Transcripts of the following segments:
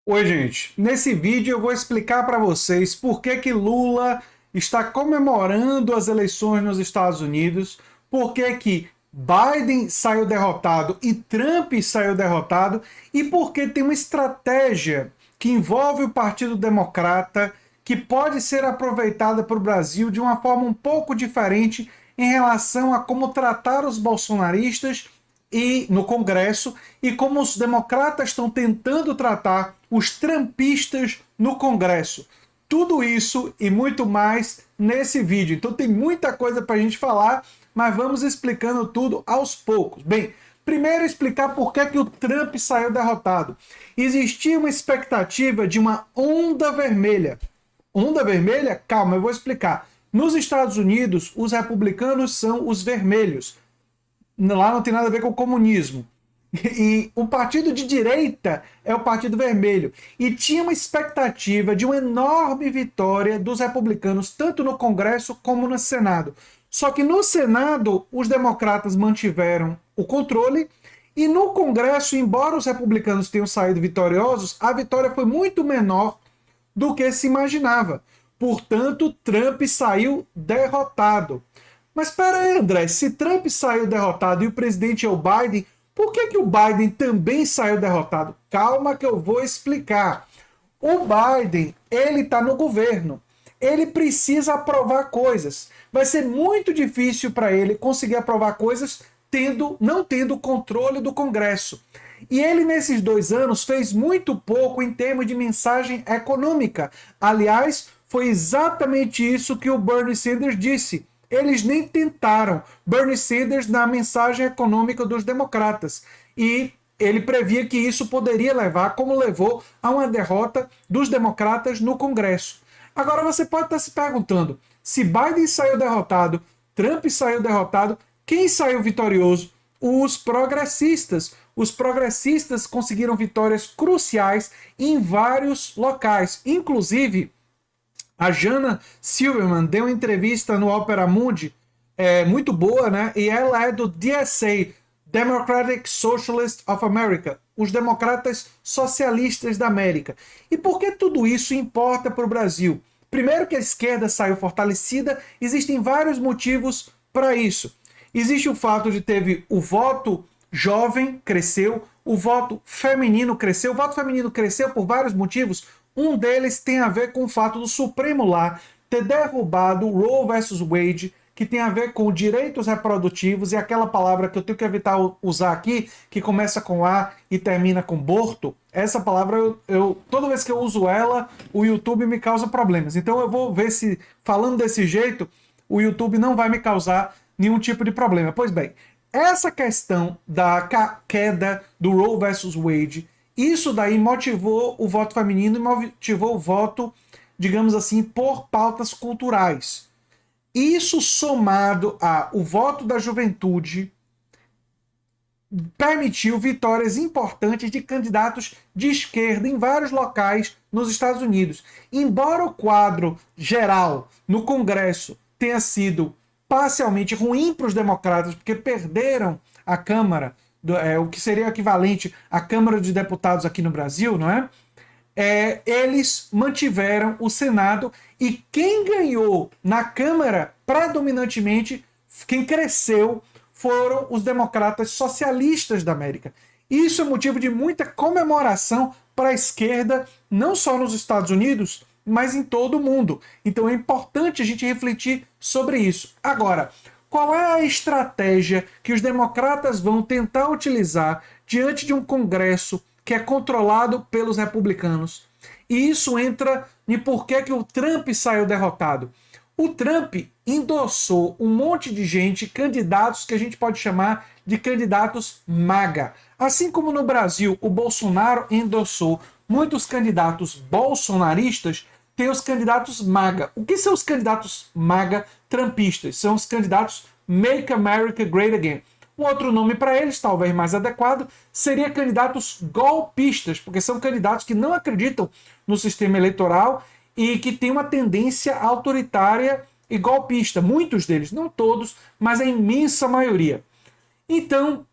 Oi, gente. Nesse vídeo eu vou explicar para vocês por que Lula está comemorando as eleições nos Estados Unidos, por que Biden saiu derrotado e Trump saiu derrotado e por que tem uma estratégia que envolve o Partido Democrata que pode ser aproveitada para o Brasil de uma forma um pouco diferente em relação a como tratar os bolsonaristas e no Congresso e como os democratas estão tentando tratar os trumpistas no Congresso. Tudo isso e muito mais nesse vídeo. Então tem muita coisa para a gente falar, mas vamos explicando tudo aos poucos. Bem, primeiro explicar por que o Trump saiu derrotado. Existia uma expectativa de uma onda vermelha. Onda vermelha? Calma, eu vou explicar. Nos Estados Unidos, os republicanos são os vermelhos. Lá não tem nada a ver com o comunismo. E o partido de direita é o Partido Vermelho. E tinha uma expectativa de uma enorme vitória dos republicanos, tanto no Congresso como no Senado. Só que no Senado, os democratas mantiveram o controle. E no Congresso, embora os republicanos tenham saído vitoriosos, a vitória foi muito menor do que se imaginava. Portanto, Trump saiu derrotado. Mas espera aí, André, se Trump saiu derrotado e o presidente é o Biden, por que o Biden também saiu derrotado? Calma que eu vou explicar. O Biden, ele está no governo. Ele precisa aprovar coisas. Vai ser muito difícil para ele conseguir aprovar coisas não tendo controle do Congresso. E ele, nesses 2 anos, fez muito pouco em termos de mensagem econômica. Aliás, foi exatamente isso que o Bernie Sanders disse. Eles nem tentaram. Bernie Sanders na mensagem econômica dos democratas. E ele previa que isso poderia levar, como levou, a uma derrota dos democratas no Congresso. Agora você pode estar se perguntando, se Biden saiu derrotado, Trump saiu derrotado, quem saiu vitorioso? Os progressistas. Os progressistas conseguiram vitórias cruciais em vários locais, inclusive a Jana Silverman deu uma entrevista no Opera Mundi, muito boa, né? E ela é do DSA, Democratic Socialists of America, os democratas socialistas da América. E por que tudo isso importa para o Brasil? Primeiro que a esquerda saiu fortalecida, existem vários motivos para isso. Existe o fato de teve o voto jovem cresceu, o voto feminino cresceu. O voto feminino cresceu por vários motivos. Um deles tem a ver com o fato do Supremo lá ter derrubado o Roe versus Wade, que tem a ver com direitos reprodutivos e aquela palavra que eu tenho que evitar usar aqui, que começa com A e termina com aborto. Essa palavra, toda vez que eu uso ela, o YouTube me causa problemas. Então eu vou ver se, falando desse jeito, o YouTube não vai me causar nenhum tipo de problema. Pois bem, essa questão da queda do Roe versus Wade, isso daí motivou o voto feminino e motivou o voto, digamos assim, por pautas culturais. Isso somado ao voto da juventude permitiu vitórias importantes de candidatos de esquerda em vários locais nos Estados Unidos. Embora o quadro geral no Congresso tenha sido parcialmente ruim para os democratas, porque perderam a Câmara, o que seria o equivalente à Câmara de Deputados aqui no Brasil, não é? Eles mantiveram o Senado e quem ganhou na Câmara, predominantemente, quem cresceu, foram os democratas socialistas da América. Isso é motivo de muita comemoração para a esquerda, não só nos Estados Unidos, mas em todo o mundo. Então é importante a gente refletir sobre isso. Agora, qual é a estratégia que os democratas vão tentar utilizar diante de um Congresso que é controlado pelos republicanos? E isso entra em por que o Trump saiu derrotado. O Trump endossou um monte de gente, candidatos que a gente pode chamar de candidatos MAGA. Assim como no Brasil o Bolsonaro endossou muitos candidatos bolsonaristas, tem os candidatos MAGA. O que são os candidatos MAGA trumpistas? São os candidatos Make America Great Again. Um outro nome para eles, talvez mais adequado, seria candidatos golpistas, porque são candidatos que não acreditam no sistema eleitoral e que têm uma tendência autoritária e golpista. Muitos deles, não todos, mas a imensa maioria. Então,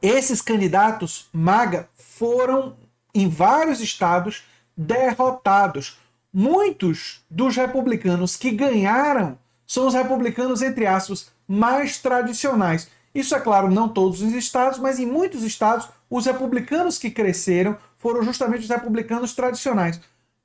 esses candidatos MAGA foram em vários estados derrotados. Muitos dos republicanos que ganharam são os republicanos, entre aspas, mais tradicionais. Isso, é claro, não todos os estados, mas em muitos estados, os republicanos que cresceram foram justamente os republicanos tradicionais.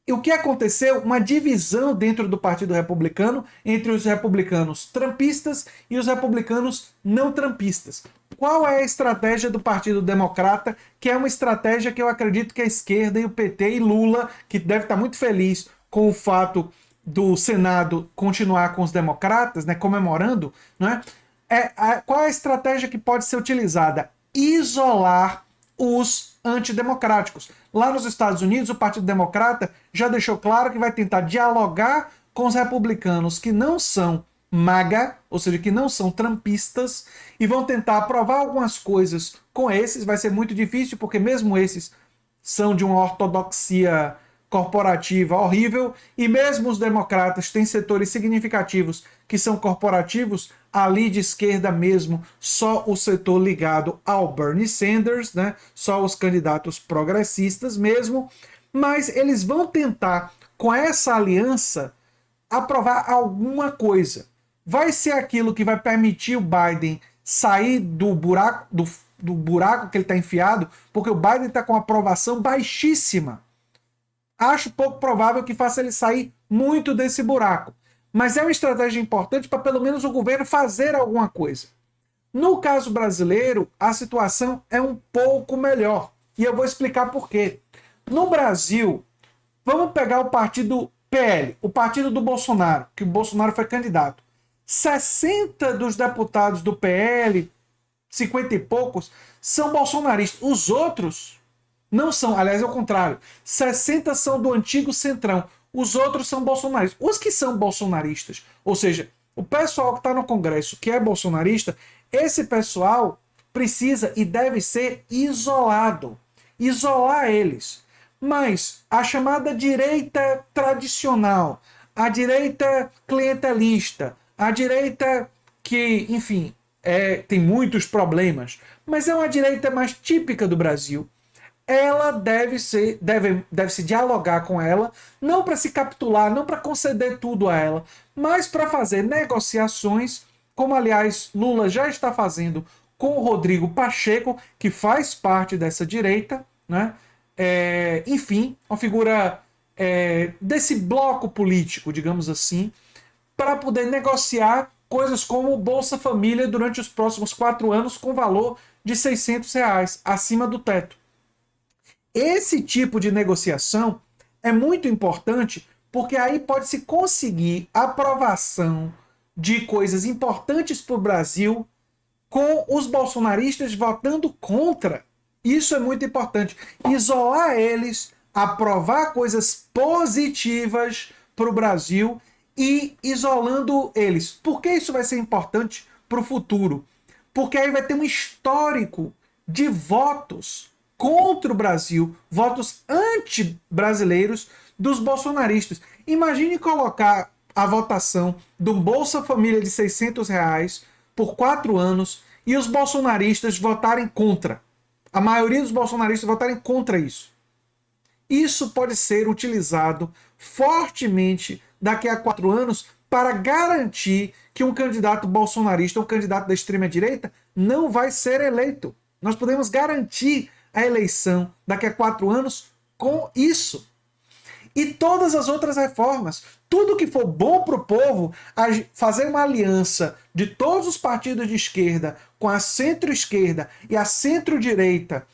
E o que aconteceu? Uma divisão dentro do Partido Republicano entre os republicanos trumpistas e os republicanos não trumpistas. Qual é a estratégia do Partido Democrata? Que é uma estratégia que eu acredito que a esquerda e o PT e Lula, que deve estar muito feliz com o fato do Senado continuar com os democratas, né, comemorando, né? Qual é a estratégia que pode ser utilizada? Isolar os antidemocráticos. Lá nos Estados Unidos, o Partido Democrata já deixou claro que vai tentar dialogar com os republicanos que não são MAGA, ou seja, que não são trumpistas, e vão tentar aprovar algumas coisas com esses. Vai ser muito difícil, porque mesmo esses são de uma ortodoxia corporativa horrível, e mesmo os democratas têm setores significativos que são corporativos, ali de esquerda mesmo, só o setor ligado ao Bernie Sanders, né? Só os candidatos progressistas mesmo, mas eles vão tentar, com essa aliança, aprovar alguma coisa. Vai ser aquilo que vai permitir o Biden sair do buraco, do buraco que ele está enfiado, porque o Biden está com aprovação baixíssima. Acho pouco provável que faça ele sair muito desse buraco. Mas é uma estratégia importante para pelo menos o governo fazer alguma coisa. No caso brasileiro, a situação é um pouco melhor. E eu vou explicar por quê. No Brasil, vamos pegar o partido PL, o partido do Bolsonaro, que o Bolsonaro foi candidato. 60 dos deputados do PL, 50 e poucos, são bolsonaristas. Os outros não são, aliás, é o contrário. 60 são do antigo Centrão. Os outros são bolsonaristas. Os que são bolsonaristas, ou seja, o pessoal que está no Congresso que é bolsonarista, esse pessoal precisa e deve ser isolado. Isolar eles. Mas a chamada direita tradicional, a direita clientelista, a direita que, enfim, tem muitos problemas, mas é uma direita mais típica do Brasil. Ela deve-se dialogar com ela, não para se capitular, não para conceder tudo a ela, mas para fazer negociações, como aliás Lula já está fazendo com o Rodrigo Pacheco, que faz parte dessa direita, né? Enfim, uma figura desse bloco político, digamos assim, para poder negociar coisas como o Bolsa Família durante os próximos 4 anos com valor de R$600, acima do teto. Esse tipo de negociação é muito importante porque aí pode-se conseguir aprovação de coisas importantes para o Brasil com os bolsonaristas votando contra. Isso é muito importante. Isolar eles, aprovar coisas positivas para o Brasil e isolando eles. Por que isso vai ser importante para o futuro? Porque aí vai ter um histórico de votos contra o Brasil, votos anti-brasileiros dos bolsonaristas. Imagine colocar a votação do Bolsa Família de R$600 por 4 anos e os bolsonaristas votarem contra. A maioria dos bolsonaristas votarem contra isso. Isso pode ser utilizado fortemente daqui a 4 anos para garantir que um candidato bolsonarista, um candidato da extrema-direita, não vai ser eleito. Nós podemos garantir a eleição daqui a 4 anos com isso. E todas as outras reformas, tudo que for bom para o povo, fazer uma aliança de todos os partidos de esquerda com a centro-esquerda e a centro-direita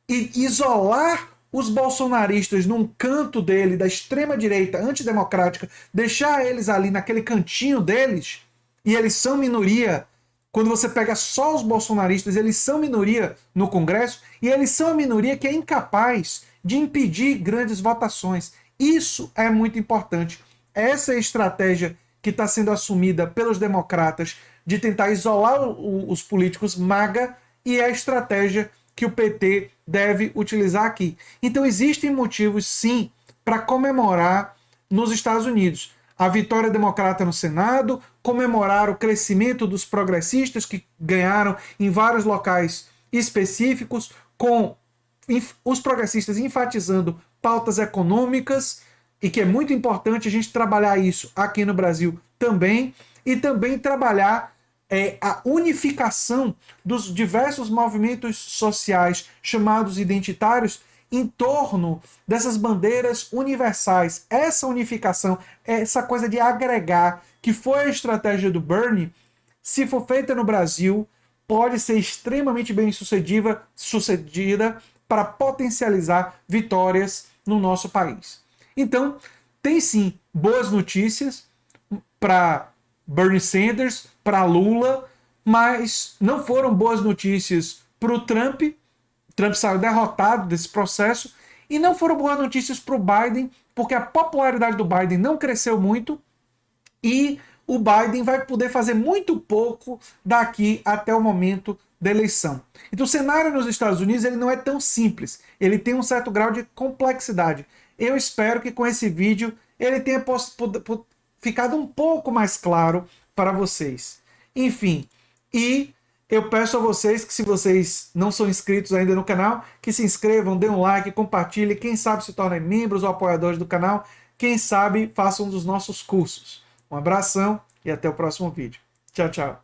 e isolar os bolsonaristas num canto dele, da extrema-direita antidemocrática, deixar eles ali naquele cantinho deles, e eles são minoria. Quando você pega só os bolsonaristas, eles são minoria no Congresso, e eles são a minoria que é incapaz de impedir grandes votações. Isso é muito importante. Essa é a estratégia que está sendo assumida pelos democratas de tentar isolar os políticos MAGA, e é a estratégia que o PT deve utilizar aqui. Então existem motivos, sim, para comemorar nos Estados Unidos a vitória democrata no Senado, comemorar o crescimento dos progressistas que ganharam em vários locais específicos, com os progressistas enfatizando pautas econômicas, e que é muito importante a gente trabalhar isso aqui no Brasil também, e também trabalhar a unificação dos diversos movimentos sociais chamados identitários em torno dessas bandeiras universais. Essa unificação, essa coisa de agregar, que foi a estratégia do Bernie, se for feita no Brasil, pode ser extremamente bem sucedida para potencializar vitórias no nosso país. Então, tem sim boas notícias para Bernie Sanders, para Lula, mas não foram boas notícias para o Trump. Trump saiu derrotado desse processo, e não foram boas notícias para o Biden, porque a popularidade do Biden não cresceu muito, e o Biden vai poder fazer muito pouco daqui até o momento da eleição. Então o cenário nos Estados Unidos ele não é tão simples, ele tem um certo grau de complexidade. Eu espero que com esse vídeo ele tenha ficado um pouco mais claro para vocês. Enfim, e eu peço a vocês que, se vocês não são inscritos ainda no canal, que se inscrevam, dêem um like, compartilhem, quem sabe se tornem membros ou apoiadores do canal, quem sabe façam um dos nossos cursos. Um abração e até o próximo vídeo. Tchau, tchau.